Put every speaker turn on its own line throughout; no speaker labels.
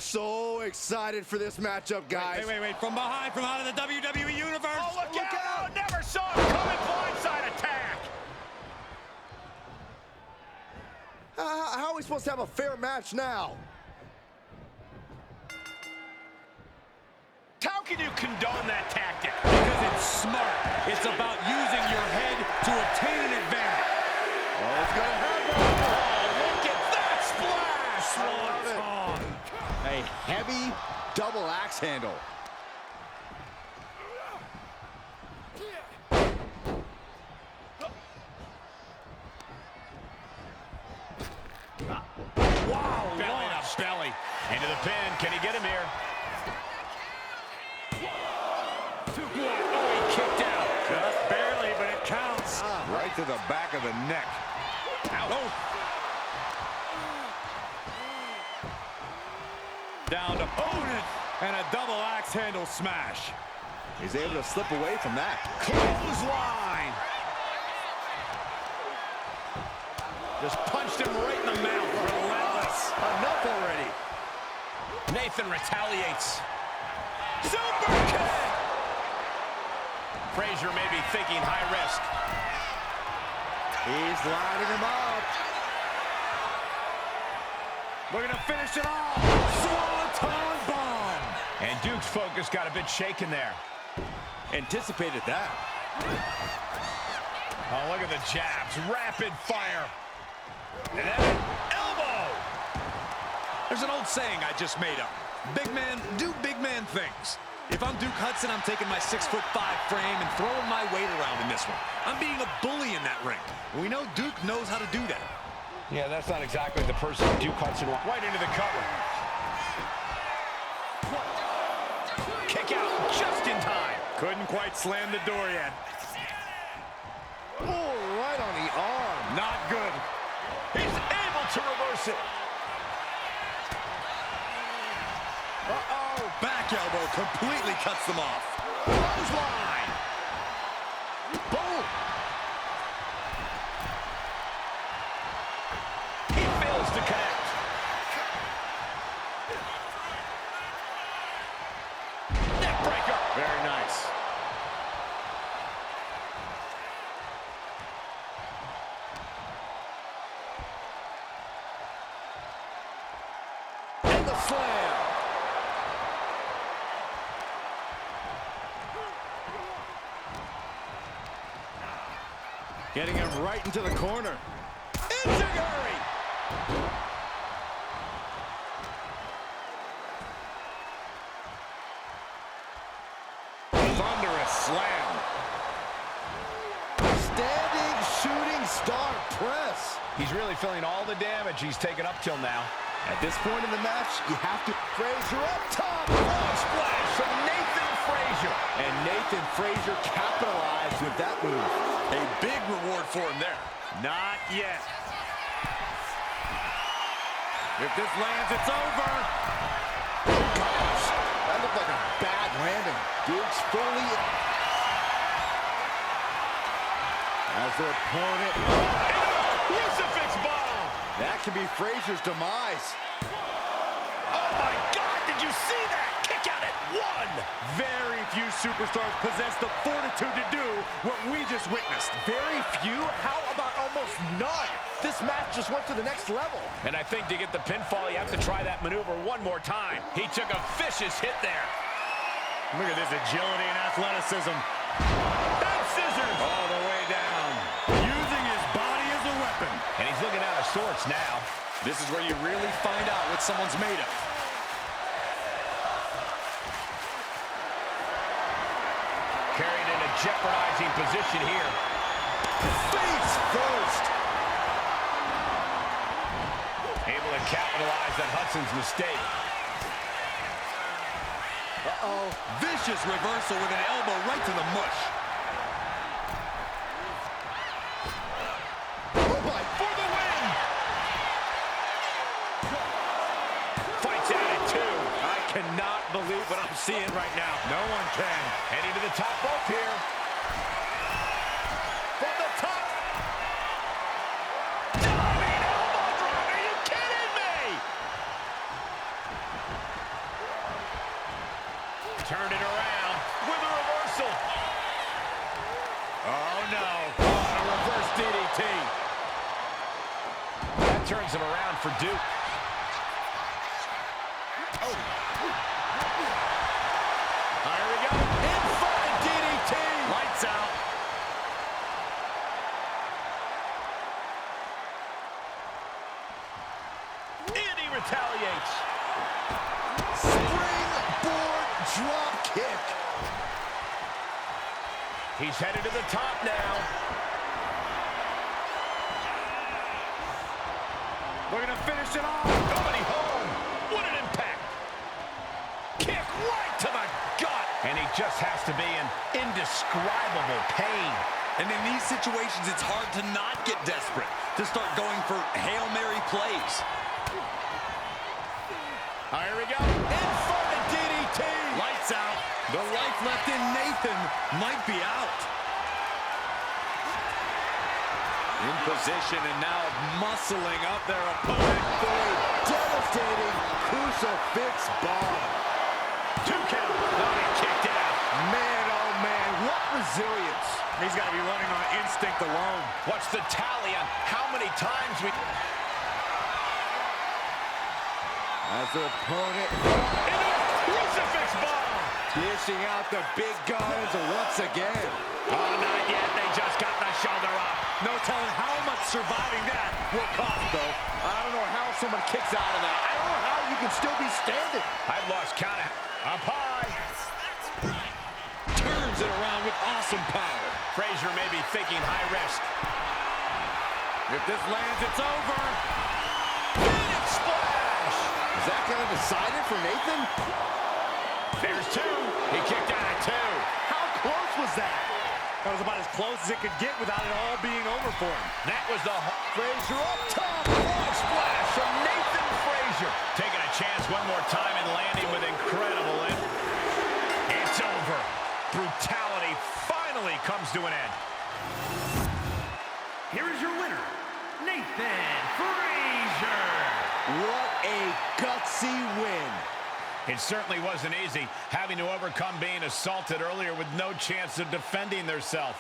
So excited for this matchup, guys.
Wait. From behind, from out of the WWE Universe.
Oh, look out. Never saw him coming. Blindside attack.
How are we supposed to have a fair match now?
How can you condone that tactic?
Because it's smart. It's about using your head to obtain an advantage.
Oh, it's gonna happen.
Oh, look at that splash.
Swan. A heavy double axe handle.
Wow, belly to belly. Into the pin. Can he get him here? Oh, he kicked out.
Just barely, but it counts.
Right to the back of the neck.
Out. Oh.
Down to opponent. And a double axe handle smash.
He's able to slip away from that.
Clothesline. Just punched him right in the mouth. Relentless.
Enough already.
Nathan retaliates. Super kick. Frazier may be thinking high risk.
He's lining him up.
Looking to finish it off. Swanton bomb.
And Duke's focus got a bit shaken there.
Anticipated that.
Oh, look at the jabs. Rapid fire. And then an elbow.
There's an old saying I just made up. Big men do big man things. If I'm Duke Hudson, I'm taking my 6'5" frame and throwing my weight around in this one. I'm being a bully in that ring. We know Duke knows how to do that.
Yeah, that's not exactly the person Duke Hudson wants. Right into the cover. Kick out just in time.
Couldn't quite slam the door yet.
Oh, right on the arm.
Not good.
He's able to reverse it.
Uh-oh. Back elbow completely cuts them off.
Clothesline. Boom. He fails to connect. Neck breaker.
Very nice. And the slam. Getting him right into the corner.
Enziguri.
Thunderous slam. Standing shooting star press.
He's really feeling all the damage he's taken up till now.
At this point in the match, you have to Frazier up top.
Frog splash from Nathan Frazier.
And Nathan Frazier capitalized with that move.
A big reward for him there. Not yet. If this lands, it's over.
Oh, gosh. That looked like a bad landing. Duke's fully as their opponent.
Crucifix bomb.
That could be Frazier's demise.
Oh, my God. Did you see that? Kick out at one.
Very few superstars possess the fortitude to do what we just witnessed.
Very few? How about almost none? This match just went to the next level.
And I think to get the pinfall, you have to try that maneuver one more time. He took a vicious hit there.
Look at this agility and athleticism.
Back scissors.
All the way down. Using his body as a weapon.
And he's looking out of sorts now.
This is where you really find out what someone's made of.
Carried in a jeopardizing position here.
Face first.
Able to capitalize on Hudson's mistake.
Uh-oh.
Vicious reversal with an elbow right to the mush.
Oh, my.
For the win! Fights out at two.
I cannot believe what I'm seeing right now. No one can.
Heading to the top rope here. From the top. Diving elbow drop. Are you kidding me? Turned it around with a reversal. Oh, no.
Oh, a reverse DDT.
That turns him around for Duke.
Oh. Here we go. Inverted DDT.
Lights out.
And he retaliates.
Springboard drop kick.
He's headed to the top now.
Looking to finish it off.
Nobody home. What an impact. Kick right to the gut. And he just has to be in indescribable pain.
And in these situations, it's hard to not get desperate, to start going for Hail Mary plays.
Here we go.
Inverted DDT.
Lights out.
The life left in Nathan might be out. In position and now muscling up their opponent.
Devastating crucifix bomb.
2 count. Oh, he kicked it out.
Man, oh man, what resilience.
He's got to be running on instinct alone.
What's the tally on how many times we...
As the opponent
Into a crucifix bomb.
dishing out the big guns once again.
Oh, not yet. They just got the shoulder up.
No telling how much surviving that will cost, though.
I don't know how someone kicks out of that. I don't know how you can still be standing.
I've lost count. Up high.
Turns it around with awesome power.
Frazier may be thinking high risk.
If this lands, it's over.
Big splash.
Is that going to decide it for Nathan?
There's 2. He kicked out at 2.
How close was that?
That was about as close as it could get without it all being over for him.
That was the
Frazier up top.
frog splash from Nathan Frazier. Taking a chance one more time and landing with incredible It's over. Brutality finally comes to an end.
Here is your winner, Nathan Frazier.
What a gutsy win.
It certainly wasn't easy, having to overcome being assaulted earlier with no chance of defending themselves.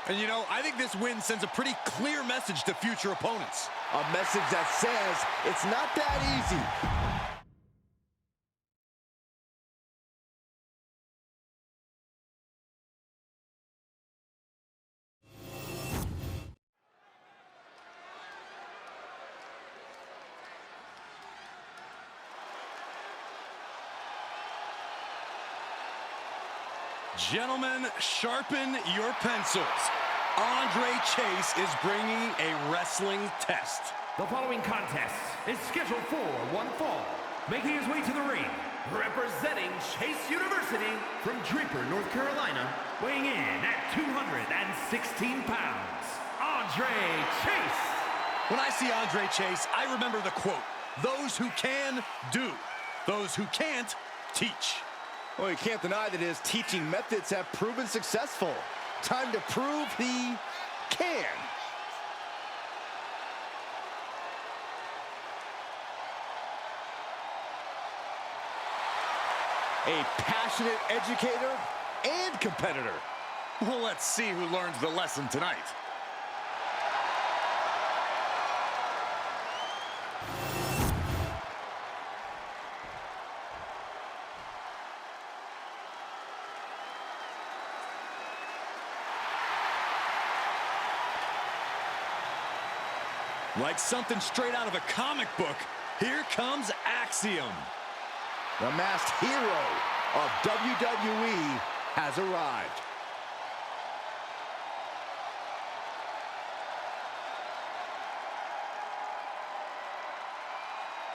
And you know, I think this win sends a pretty clear message to future opponents.
A message that says it's not that easy.
Gentlemen, sharpen your pencils. Andre Chase is bringing a wrestling test.
The following contest is scheduled for one fall. Making his way to the ring, representing Chase University from Draper, North Carolina, weighing in at 216 pounds, Andre Chase.
When I see Andre Chase, I remember the quote, "Those who can, do. Those who can't, teach."
Well, you can't deny that his teaching methods have proven successful. Time to prove he can. A passionate educator and competitor.
Well, let's see who learns the lesson tonight. Like something straight out of a comic book, here comes Axiom.
The masked hero of WWE has arrived.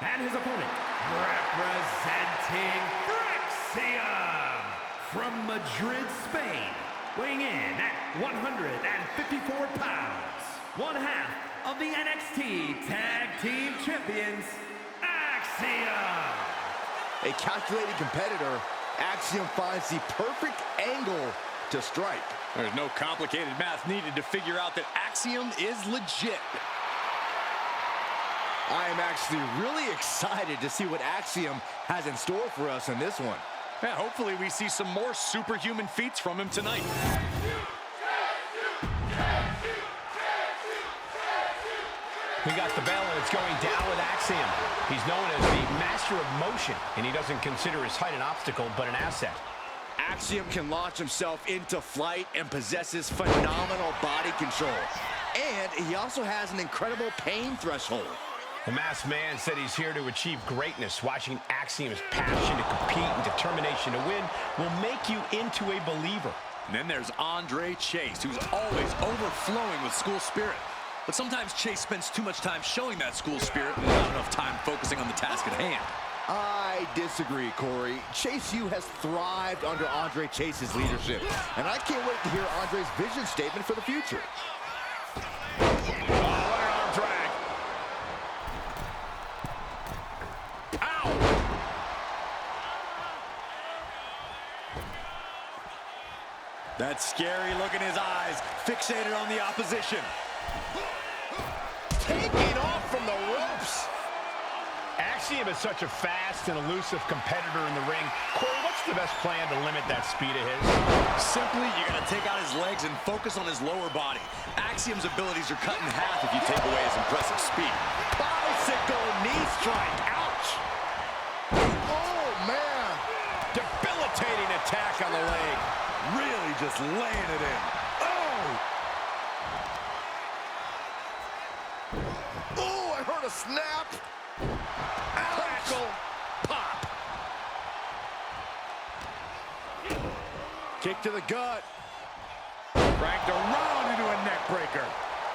And his opponent, representing Axiom from Madrid, Spain, weighing in at 154 pounds, one half of the NXT Tag Team Champions, Axiom.
A calculated competitor, Axiom finds the perfect angle to strike.
There's no complicated math needed to figure out that Axiom is legit.
I am actually really excited to see what Axiom has in store for us in this one.
Yeah, hopefully we see some more superhuman feats from him tonight.
We got the bell, and it's going down with Axiom. He's known as the master of motion, and he doesn't consider his height an obstacle, but an asset.
Axiom can launch himself into flight and possesses phenomenal body control. And he also has an incredible pain threshold.
The masked man said he's here to achieve greatness. Watching Axiom's passion to compete and determination to win will make you into a believer.
And then there's Andre Chase, who's always overflowing with school spirit. But sometimes Chase spends too much time showing that school spirit and not enough time focusing on the task at hand.
I disagree, Corey. Chase U has thrived under Andre Chase's leadership, and I can't wait to hear Andre's vision statement for the future.
What an arm drag. Ow!
That scary look in his eyes, fixated on the opposition.
Taking off from the ropes.
Axiom is such a fast and elusive competitor in the ring. Corey, what's the best plan to limit that speed of his?
Simply, you got to take out his legs and focus on his lower body. Axiom's abilities are cut in half if you take away his impressive speed.
Bicycle knee strike. Ouch. Oh, man.
Debilitating attack on the leg.
Really just laying it in. Oh!
Oh, I heard a snap. Crackle. Pop. Kick to the gut.
Cranked around into a neck breaker.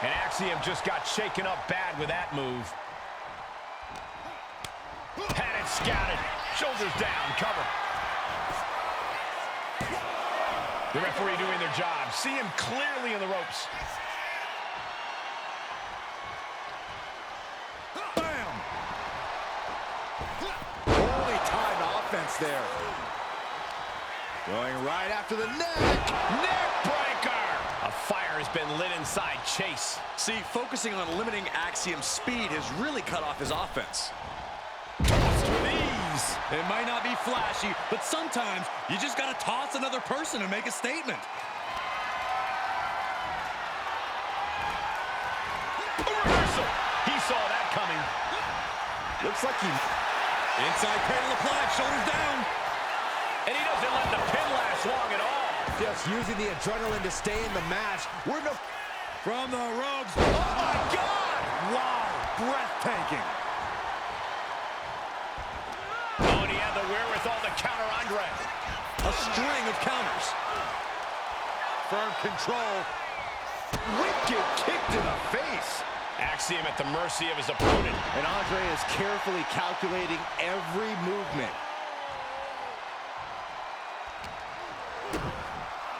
And Axiom just got shaken up bad with that move. Had it scouted. Shoulders down. Cover. The referee doing their job. See him clearly in the ropes.
Bam! Holy timed offense there. Going right after the neck.
Neck breaker! A fire has been lit inside Chase.
See, focusing on limiting Axiom's speed has really cut off his offense.
Tossed with ease.
It might not be flashy, but sometimes you just got to toss another person and make a statement.
A reversal. He saw that coming.
Looks like he...
Inside cradle applied, shoulders down.
And he doesn't let the pin last long at all.
just using the adrenaline to stay in the match. We're no...
From the ropes.
Oh, my God! Wow, breathtaking.
Oh, and he had the wherewithal to counter Andre.
A string of counters.
Firm control. Wicked kick to the face.
Axiom at the mercy of his opponent.
And Andre is carefully calculating every movement.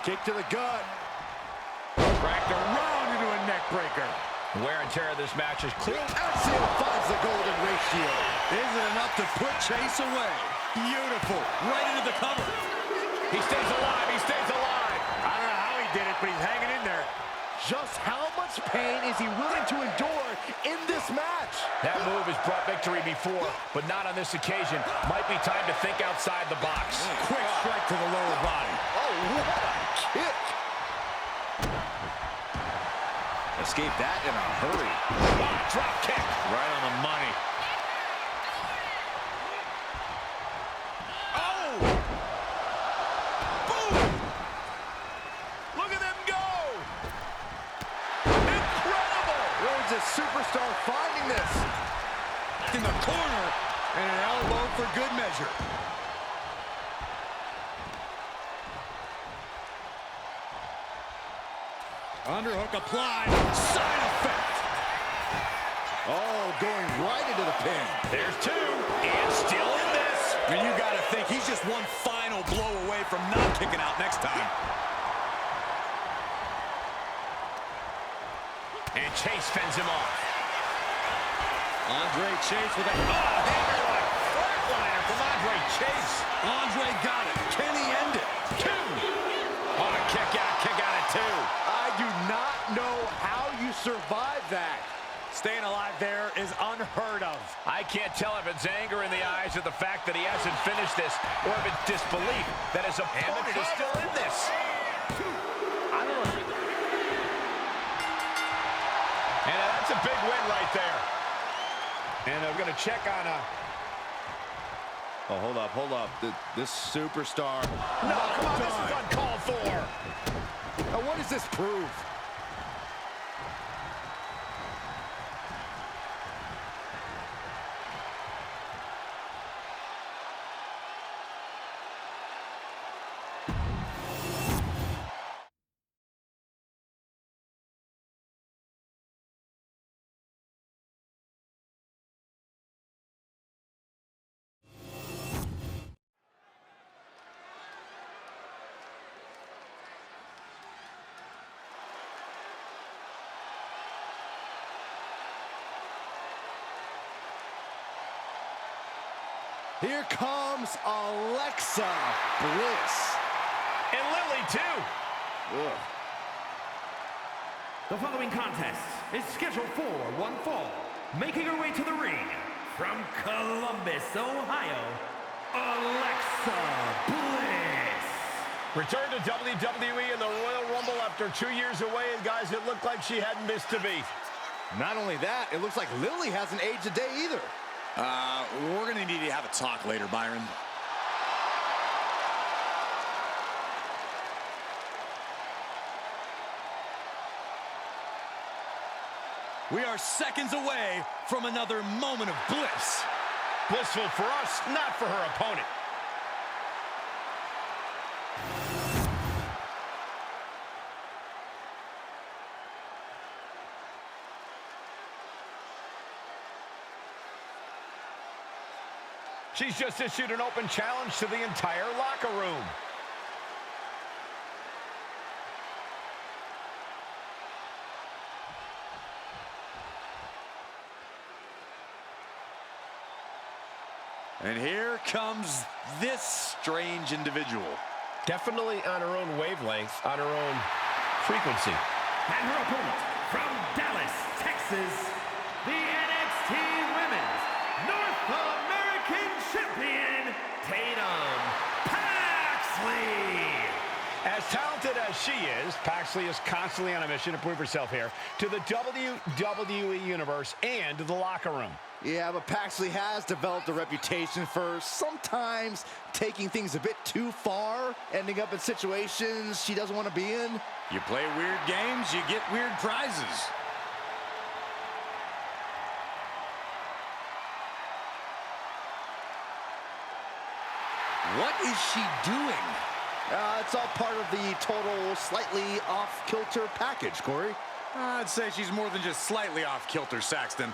Kick to the gut. Cracked around into a neck breaker.
Wear and tear of this match is clear.
Axiom finds the golden ratio.
Isn't enough to put Chase away. Beautiful. Right into the cover.
He stays alive. He stays alive.
I don't know how he did it, but he's hanging in there. Just how much pain is he willing to endure in this match?
That move has brought victory before, but not on this occasion. Might be time to think outside the box.
Quick strike to the lower body.
Oh, what a kick. Escape that in a hurry.
Drop kick.
Right on the money.
Oh! Boom! Look at them go! Incredible!
Where's this superstar finding this?
In the corner, and an elbow for good measure. Underhook applied. Side effect.
Oh, going right into the pin.
There's two, and still in this.
And you got to think he's just one final blow away from not kicking out next time.
And Chase fends him off.
Andre Chase with a
Hammerlock flatliner from Andre Chase.
Andre got it. Can he end it?
Two. Oh, a kick out at two.
I do not know how you survive that.
Staying alive there is unheard of.
I can't tell if it's anger in the eyes at the fact that he hasn't finished this, or if it's disbelief that his opponent is still in this. I don't know. And that's a big win right there. And I'm going to check on a...
Oh, hold up. This superstar.
No, come on, this is uncalled for.
Now, what does this prove? Here comes Alexa Bliss.
And Lily, too.
Ugh.
The following contest is scheduled for one fall. Making her way to the ring from Columbus, Ohio, Alexa Bliss.
Returned to WWE in the Royal Rumble after 2 years away, and guys, it looked like she hadn't missed a beat.
Not only that, it looks like Lily hasn't aged a day either.
We're going to need to have a talk later, Byron. We are seconds away from another moment of bliss.
Blissful for us, not for her opponent. She's just issued an open challenge to the entire locker room.
And here comes this strange individual.
Definitely on her own wavelength, on her own frequency.
And her opponent from Dallas, Texas, the NXT Women's North American Champion, Tatum Paxley.
As talented as she is, Paxley is constantly on a mission to prove herself here to the WWE Universe and to the locker room.
Yeah, but Paxley has developed a reputation for sometimes taking things a bit too far, ending up in situations she doesn't want to be in.
You play weird games, you get weird prizes. What is she doing?
It's all part of the total slightly off-kilter package, Corey.
I'd say she's more than just slightly off-kilter, Saxton.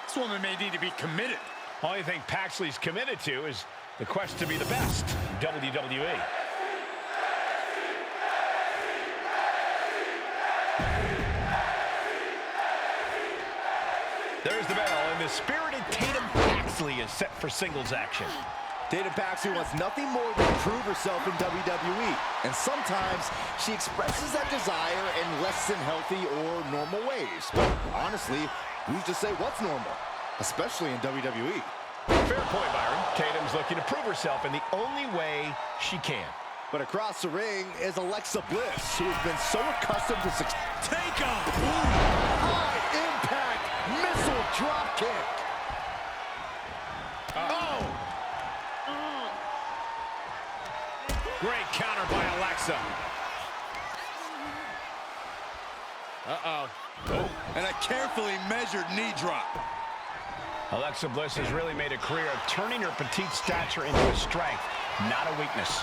This woman may need to be committed.
Only thing Paxley's committed to is the quest to be the best in WWE. There's the bell, and the spirited Tatum Paxley is set for singles action.
Tatum Paxley wants nothing more than to prove herself in WWE, and sometimes she expresses that desire in less than healthy or normal ways. But honestly, who's to say what's normal, especially in WWE?
Fair point, Byron. Tatum's looking to prove herself in the only way she can.
But across the ring is Alexa Bliss, who has been so accustomed to success.
Take off!
High impact missile drop kick.
Great counter by Alexa.
And a carefully measured knee drop.
Alexa Bliss has really made a career of turning her petite stature into a strength, not a weakness.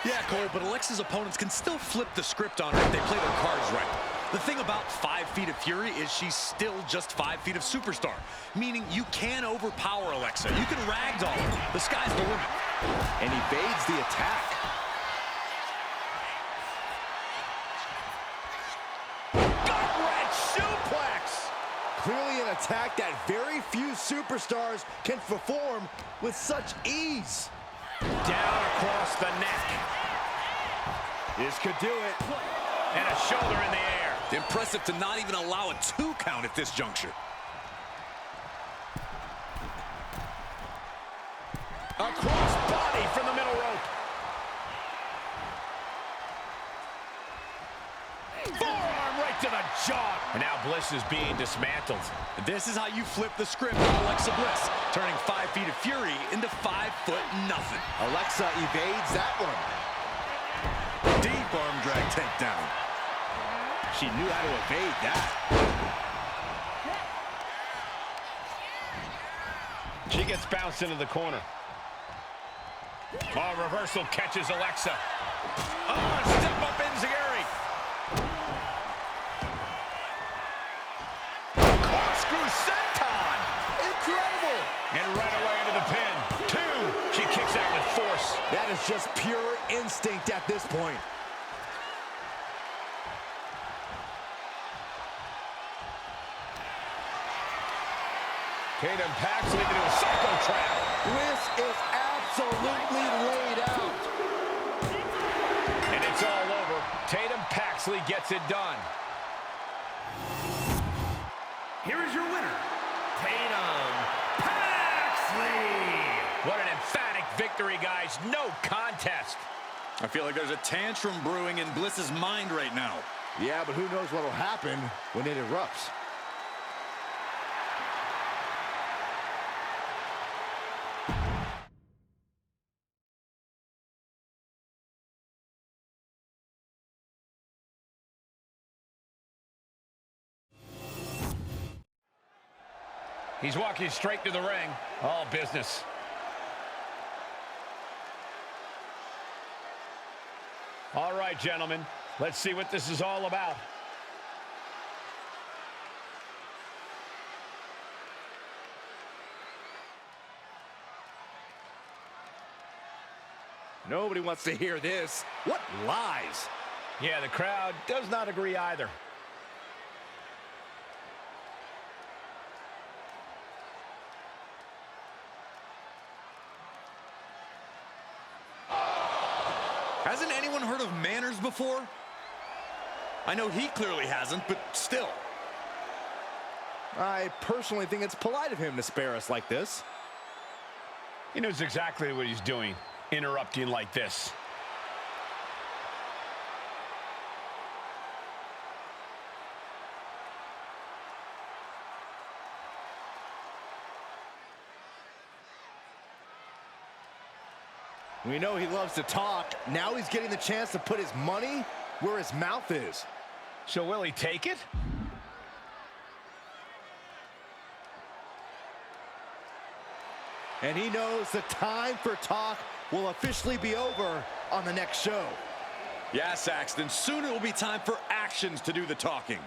Yeah, Cole, but Alexa's opponents can still flip the script on her if they play their cards right. The thing about 5 feet of fury is she's still just 5 feet of superstar, meaning you can overpower Alexa. You can ragdoll her. The sky's the limit.
And evades the attack.
Gut-wrench suplex!
Clearly an attack that very few superstars can perform with such ease.
Down across the neck.
This could do it.
And a shoulder in the air.
Impressive to not even allow a 2 count at this juncture.
A cross body from the middle rope. Forearm right to the jaw. And now Bliss is being dismantled.
This is how you flip the script on Alexa Bliss, turning 5 feet of fury into 5 foot nothing.
Alexa evades that one.
Deep arm drag takedown.
She knew how to evade that.
She gets bounced into the corner. Oh, reversal catches Alexa. Oh, step up Enziguri. Corkscrew senton.
Incredible.
And right away into the pin. 2. She kicks out with force.
That is just pure instinct at this point.
Tatum Paxley into a psycho trap.
Bliss is absolutely laid out.
And it's all over. Tatum Paxley gets it done.
Here is your winner, Tatum Paxley.
What an emphatic victory, guys. No contest.
I feel like there's a tantrum brewing in Bliss's mind right now.
Yeah, but who knows what will happen when it erupts.
He's walking straight to the ring. All business. All right, gentlemen. Let's see what this is all about.
Nobody wants to hear this. What lies?
Yeah, the crowd does not agree either.
Hasn't anyone heard of manners before? I know he clearly hasn't, but still.
I personally think it's polite of him to spare us like this.
He knows exactly what he's doing, interrupting like this.
We know he loves to talk. Now he's getting the chance to put his money where his mouth is.
So will he take it?
And he knows the time for talk will officially be over on the next show.
Yeah, Saxton, soon it will be time for actions to do the talking.